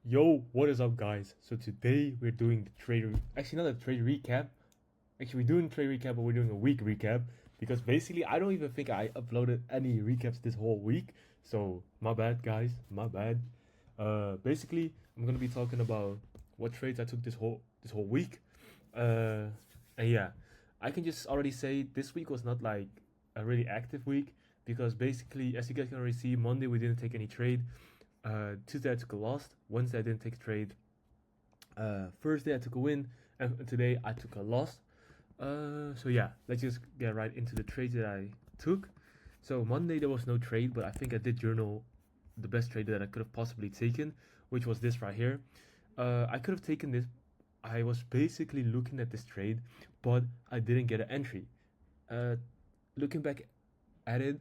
Yo, what is up, guys? So today we're doing the actually not a trade recap. Actually, we're doing trade recap, but we're doing a week recap because basically I don't even think I uploaded any recaps this whole week. So my bad, guys, my bad. Basically I'm gonna be talking about what trades I took this whole week. Uh, and yeah, I can just already say this week was not like a really active week because basically, as you guys can already see, Monday we didn't take any trade. Tuesday I took a loss. Wednesday I didn't take a trade. Thursday I took a win, and today I took a loss. So yeah, let's just get right into the trades that I took. So Monday there was no trade, but I think I did journal the best trade that I could have possibly taken, which was this right here. I could have taken this. I was basically looking at this trade, but I didn't get an entry. Uh, Looking back at it,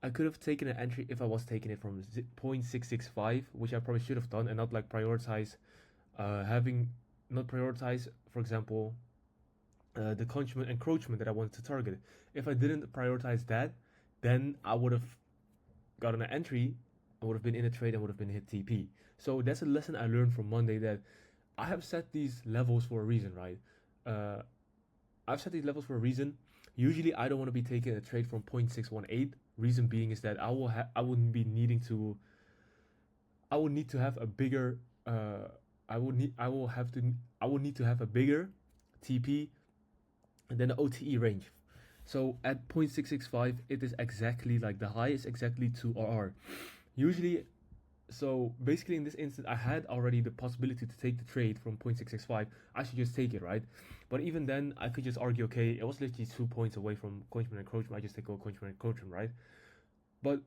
I could have taken an entry if I was taking it from 0.665, which I probably should have done, and not like prioritize having not prioritize, for example, the encroachment that I wanted to target. If I didn't prioritize that, then I would have gotten an entry. I would have been in a trade and would have been hit TP. So that's a lesson I learned from Monday, that I have set these levels for a reason, right? Uh, I've set these levels for a reason. Usually, I don't want to be taking a trade from 0.618. Reason being is that I wouldn't be needing to. I would need to have a bigger. I would need. I will have to. I would need to have a bigger TP than the OTE range. So at 0.665, it is exactly like the high is exactly 2 RR. Usually, so basically in this instance, I had already the possibility to take the trade from 0.665. I should just take it, right? But even then, I could just argue, okay, it was literally 2 points away from Coinchman encroachment. I just take Coinchman encroachment, right? But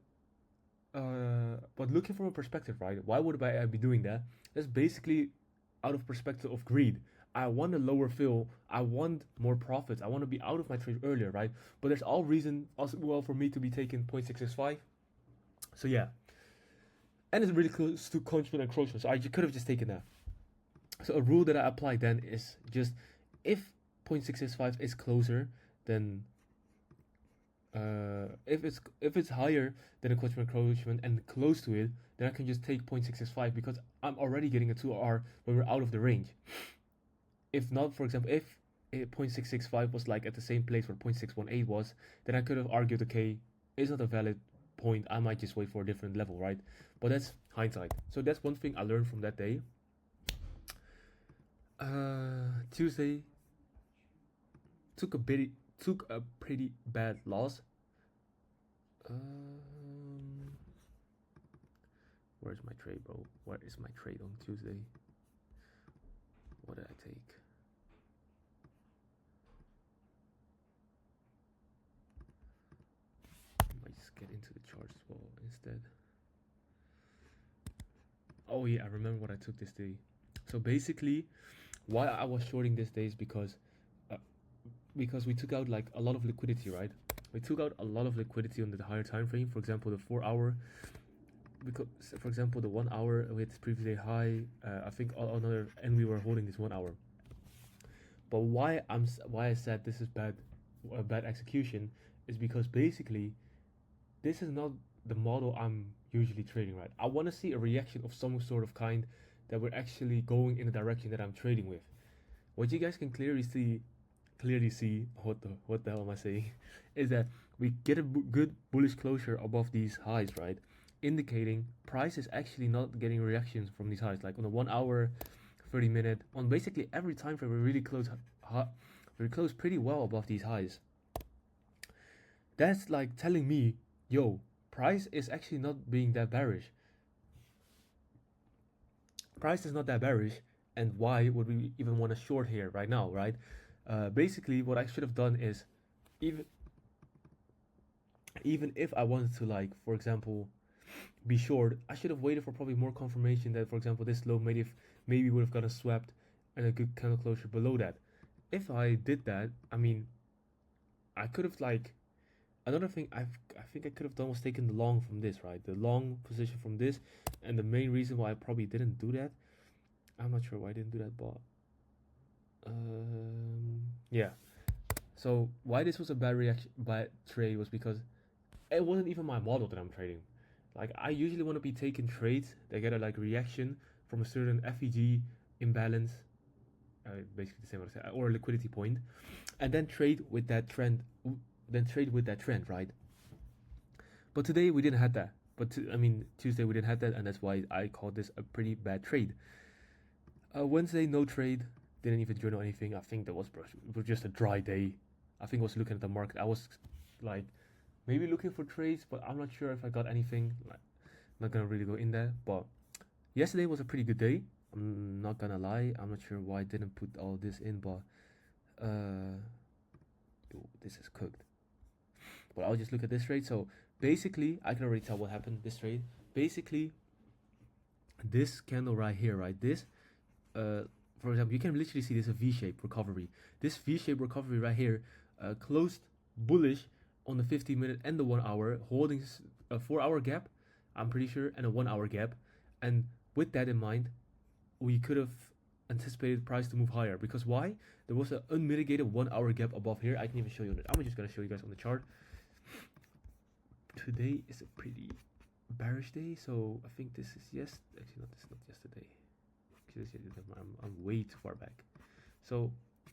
but looking from a perspective, right? Why would I be doing that? That's basically out of perspective of greed. I want a lower fill. I want more profits. I want to be out of my trade earlier, right? But there's all reason also well for me to be taking 0.665. So yeah, and it's really close to Coinchman encroachment. So I could have just taken that. So a rule that I apply then is just if 0.665 is closer than if it's higher than a Coachman encroachment and close to it, then I can just take 0.665 because I'm already getting a 2R when we're out of the range. If not, for example, if 0.665 was like at the same place where 0.618 was, then I could have argued, okay, it's not a valid point. I might just wait for a different level, right? But that's hindsight. So that's one thing I learned from that day. Tuesday took a bit took a pretty bad loss. Um, Where's my trade, bro? Where is my trade on Tuesday? What did I take? I might just get into the charts as well instead. Oh yeah, I remember what I took this day. So basically, why I was shorting this day is uh, because we took out like a lot of liquidity, right? We took out a lot of liquidity on the higher time frame. For example, the 4 hour. Because, for example, the 1 hour with previous day high, I think another, and we were holding this 1 hour. But why I said this is bad execution is because basically this is not the model I'm usually trading, right? I want to see a reaction of some sort of kind that we're actually going in the direction that I'm trading with. What you guys can clearly see what the hell am I saying is that we get a good bullish closure above these highs, right? Indicating price is actually not getting reactions from these highs. Like on the 1 hour, 30 minute, on basically every time frame, we close pretty well above these highs. That's like telling me, yo, price is actually not being that bearish. Price is not that bearish, and why would we even want to short here right now, right? Basically, what I should have done is even even if I wanted to, like, for example, be short, I should have waited for probably more confirmation that, for example, this low maybe would have gotten swept and a good candle closure below that. If I did that, I mean, I could have like another thing I think I could have done was taken the long from this, right? The long position from this, and the main reason why I probably didn't do that, I'm not sure why I didn't do that, but yeah. So why this was a bad trade was because it wasn't even my model that I'm trading. Like I usually want to be taking trades that get a like reaction from a certain FEG imbalance, basically the same what I said, or a liquidity point, and then trade with that trend. Right? But today we didn't have that. Tuesday we didn't have that, and that's why I call this a pretty bad trade. Wednesday, no trade, didn't even journal anything. I think it was just a dry day. I think I was looking at the market. I was like maybe looking for trades, but I'm not sure if I got anything. Like, I'm not gonna really go in there. But yesterday was a pretty good day. I'm not gonna lie. I'm not sure why I didn't put all this in, but this is cooked. But I'll just look at this trade. So basically, I can already tell what happened this trade. Basically, this candle right here, right? This, for example, you can literally see this a V-shaped recovery. This V-shaped recovery right here closed bullish on the 50-minute and the 1 hour, holding a 4-hour gap, I'm pretty sure, and a 1 hour gap. And with that in mind, we could have anticipated price to move higher. Because why? There was an unmitigated 1 hour gap above here. I can even show you on it. I'm just gonna show you guys on the chart. Today is a pretty bearish day, so I think this is actually not. This is not yesterday. I'm way too far back. So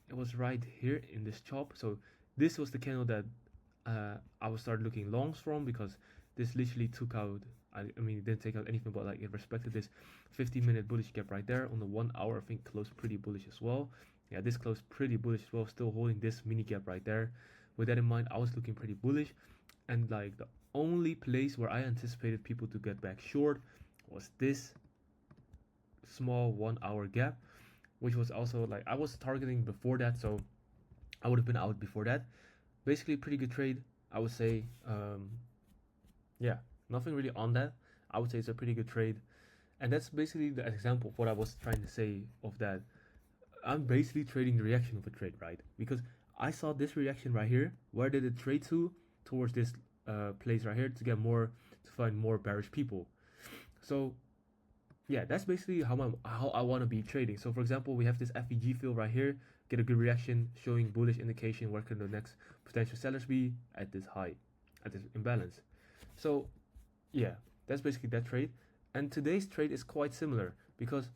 it was right here in this chop. So this was the candle that I was started looking longs from, because this literally took out. It didn't take out anything, but like it respected this 50-minute bullish gap right there. On the 1 hour, I think closed pretty bullish as well. Yeah, this closed pretty bullish as well, still holding this mini gap right there. With that in mind, I was looking pretty bullish, and like the only place where I anticipated people to get back short was this small 1 hour gap, which was also like I was targeting before that, so I would have been out before that. Basically, pretty good trade, I would say. Yeah, nothing really on that. I would say it's a pretty good trade, and that's basically the example of what I was trying to say of that. I'm basically trading the reaction of a trade, right? Because I saw this reaction right here. Where did it trade to? Towards this place right here to get more, to find more bearish people. So yeah, that's basically how I want to be trading. So for example, we have this FEG fill right here, get a good reaction showing bullish indication. Where can the next potential sellers be at this high, at this imbalance? So yeah, that's basically that trade. And today's trade is quite similar, because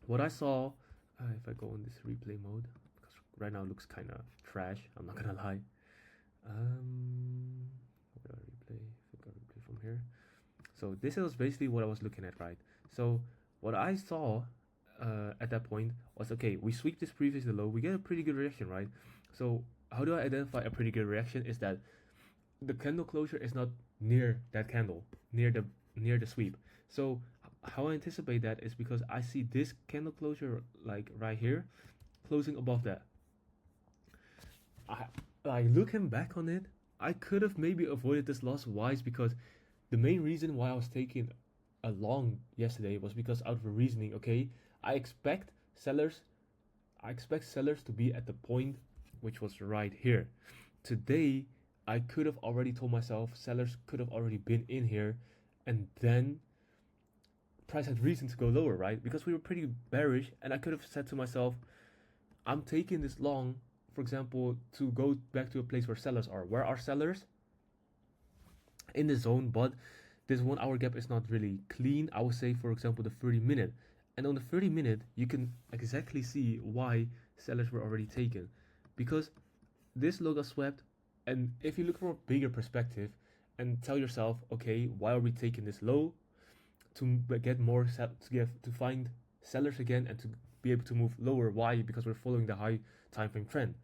what I saw, if I go in this replay mode, because right now it looks kind of trash, I'm not gonna lie. Where do I replay? I think I replay from here. So this is basically what I was looking at, right? So what I saw at that point was, okay, we sweep this previous low, we get a pretty good reaction, right? So how do I identify a pretty good reaction? Is that the candle closure is not near that candle, near the sweep. So how I anticipate that is because I see this candle closure like right here, closing above that. Looking back on it, I could have maybe avoided this loss. Why? Because the main reason why I was taking a long yesterday was because out of a reasoning, okay, I expect sellers to be at the point which was right here. Today, I could have already told myself sellers could have already been in here, and then price had reason to go lower, right? Because we were pretty bearish, and I could have said to myself, I'm taking this long, for example, to go back to a place where sellers are. Where are sellers? In the zone, but this 1 hour gap is not really clean. I would say, for example, the 30-minute. And on the 30-minute, you can exactly see why sellers were already taken. Because this low got swept, and if you look from a bigger perspective and tell yourself, okay, why are we taking this low? To get more, to find sellers again and to be able to move lower. Why? Because we're following the high time frame trend.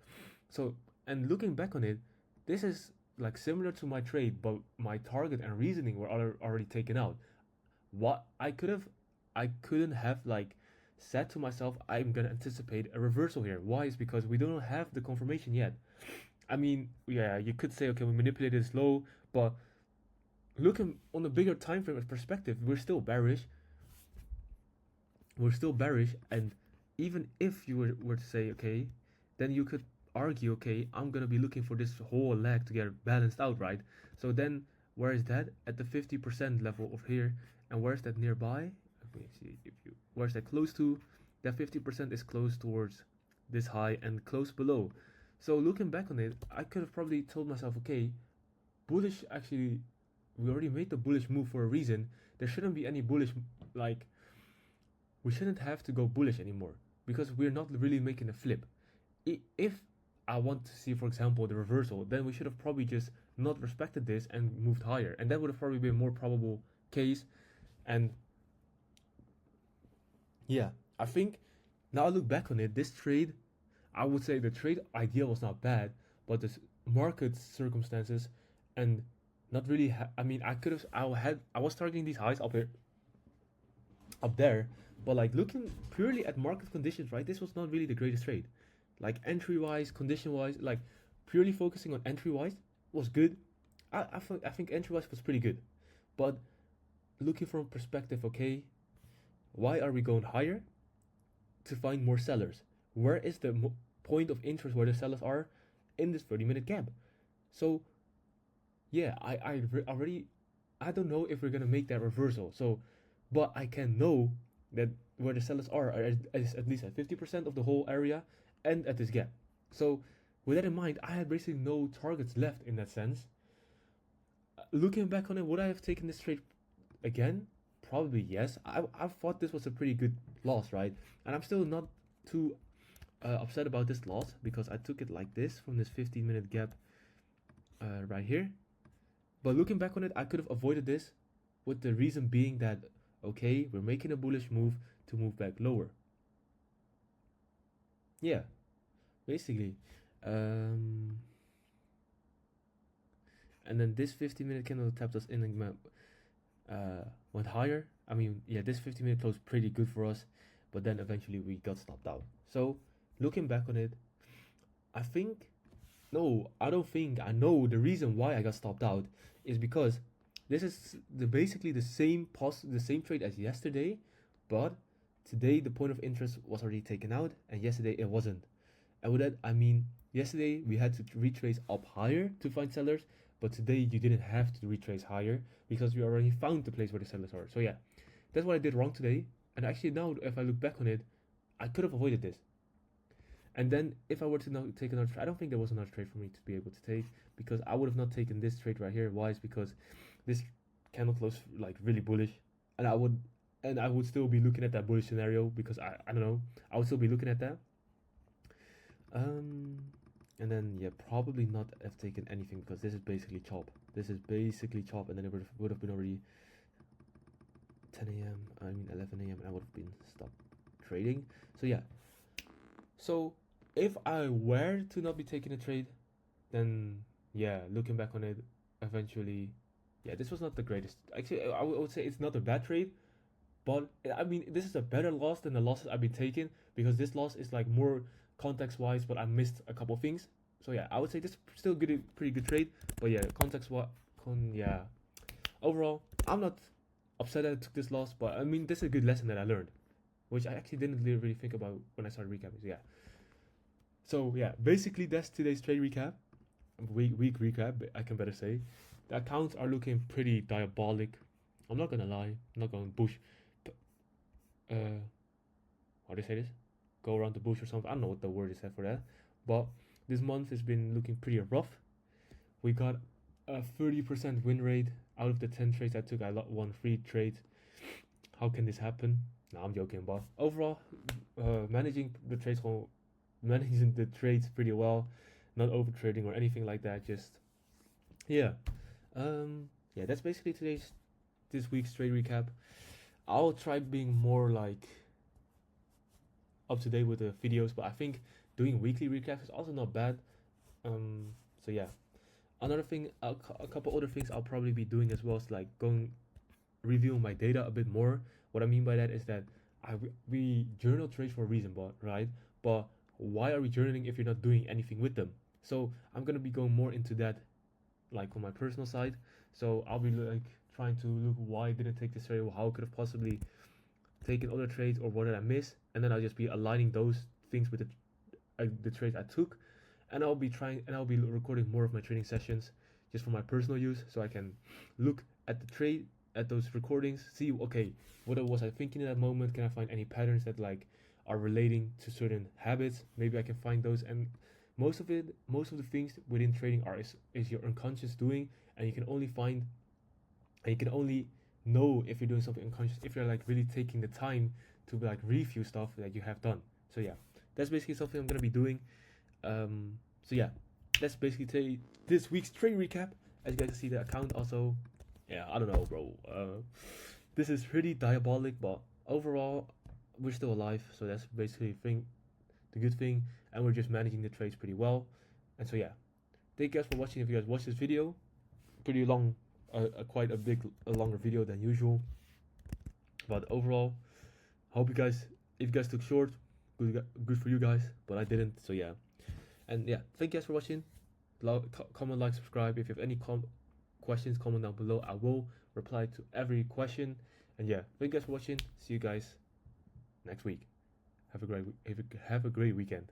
So, and looking back on it, this is like similar to my trade, but my target and reasoning were already taken out. What I couldn't have like said to myself, I'm gonna anticipate a reversal here. Why? Is because we don't have the confirmation yet. I mean, yeah, you could say, okay, we manipulated this low, but looking on the bigger time frame perspective, we're still bearish. And even if you were to say, okay, then you could argue, okay, I'm gonna be looking for this whole leg to get balanced out, right? So then, where is that? At the 50% level of here, and where's that nearby? Let me see where's that close to? That 50% is close towards this high and close below. So looking back on it, I could have probably told myself, okay, bullish. Actually, we already made the bullish move for a reason. There shouldn't be any bullish, like, we shouldn't have to go bullish anymore because we're not really making a flip. If I want to see, for example, the reversal, then we should have probably just not respected this and moved higher, and that would have probably been a more probable case. And yeah, I think now I look back on it, this trade, I would say the trade idea was not bad, but the market circumstances and not really. I mean, I was targeting these highs up here, up there, but like looking purely at market conditions, right? This was not really the greatest trade. Like entry wise, condition wise, like purely focusing on entry wise was good. I think entry wise was pretty good, but looking from perspective, okay, why are we going higher? To find more sellers. Where is the point of interest where the sellers are in this 30-minute gap? So yeah, already, I don't know if we're gonna make that reversal. So, but I can know that where the sellers are at least at 50% of the whole area and at this gap. So with that in mind, I had basically no targets left in that sense. Looking back on it, would I have taken this trade again? Probably yes. I thought this was a pretty good loss, right? And I'm still not too upset about this loss because I took it like this from this 15-minute gap right here. But looking back on it, I could have avoided this with the reason being that, okay, we're making a bullish move to move back lower. Yeah, basically. And then this 15-minute candle tapped us in and went higher. I mean, yeah, this 15-minute close pretty good for us, but then eventually we got stopped out. So looking back on it, I think, no, I don't think, I know the reason why I got stopped out is because this is basically the same trade as yesterday, but today the point of interest was already taken out, and yesterday it wasn't. And with that, I mean, yesterday we had to retrace up higher to find sellers, but today you didn't have to retrace higher because we already found the place where the sellers are. So yeah, that's what I did wrong today. And actually now, if I look back on it, I could have avoided this. And then if I were to not take another trade, I don't think there was another trade for me to be able to take because I would have not taken this trade right here. Why? Is because this candle closed like really bullish, and I would still be looking at that bullish scenario because I don't know, I would still be looking at that. And then yeah, probably not have taken anything because this is basically chop. This is basically chop, and then it would have been already 10 a.m. I mean 11 a.m. and I would have been stopped trading. So yeah. So if I were to not be taking a trade, then yeah, looking back on it, eventually, yeah, this was not the greatest. Actually, I would say it's not a bad trade, but I mean, this is a better loss than the losses I've been taking because this loss is like more context wise, but I missed a couple things. So yeah, I would say this is still good, pretty good trade. But yeah, yeah. Overall, I'm not upset that I took this loss, but I mean, this is a good lesson that I learned, which I actually didn't really think about when I started recapping. So yeah. So yeah, basically that's today's trade recap, week recap. I can better say, the accounts are looking pretty diabolic. I'm not gonna lie. I'm not gonna bush. How do you say this? Go around the bush or something. I don't know what the word is for that. But this month has been looking pretty rough. We got a 30% win rate out of the 10 trades I took. I won 3 trades. How can this happen? No, I'm joking. But overall, managing the trades pretty well, not over trading or anything like that. Just yeah, yeah. That's basically this week's trade recap. I'll try being more like up to date with the videos, but I think doing weekly recaps is also not bad. So yeah, another thing, a couple other things I'll probably be doing as well is like reviewing my data a bit more. What I mean by that is that we journal trades for a reason, but why are we journaling if you're not doing anything with them? So I'm gonna be going more into that, like on my personal side. So I'll be like trying to look why I didn't take this trade, or how I could have possibly taken other trades, or what did I miss, and then I'll just be aligning those things with the trades I took, and I'll be recording more of my trading sessions just for my personal use, so I can look at the trade, at those recordings, see okay, what was I thinking in that moment? Can I find any patterns that like are relating to certain habits? Maybe I can find those. And most of the things within trading is your unconscious doing, and you can only know if you're doing something unconscious if you're like really taking the time to like review stuff that you have done. So yeah, that's basically something I'm gonna be doing. So yeah, that's basically this week's trade recap. As you guys can see, the account also, yeah, I don't know, bro. This is pretty diabolic, but overall, we're still alive. So that's basically the good thing, and we're just managing the trades pretty well. And so yeah, thank you guys for watching. If you guys watch this video, pretty long, quite a longer video than usual. But overall, hope you guys, if you guys took short, good for you guys. But I didn't, so yeah. And yeah, thank you guys for watching. Comment, like, subscribe. If you have any questions, comment down below. I will reply to every question. And yeah, thank you guys for watching. See you guys next week. Have a great weekend.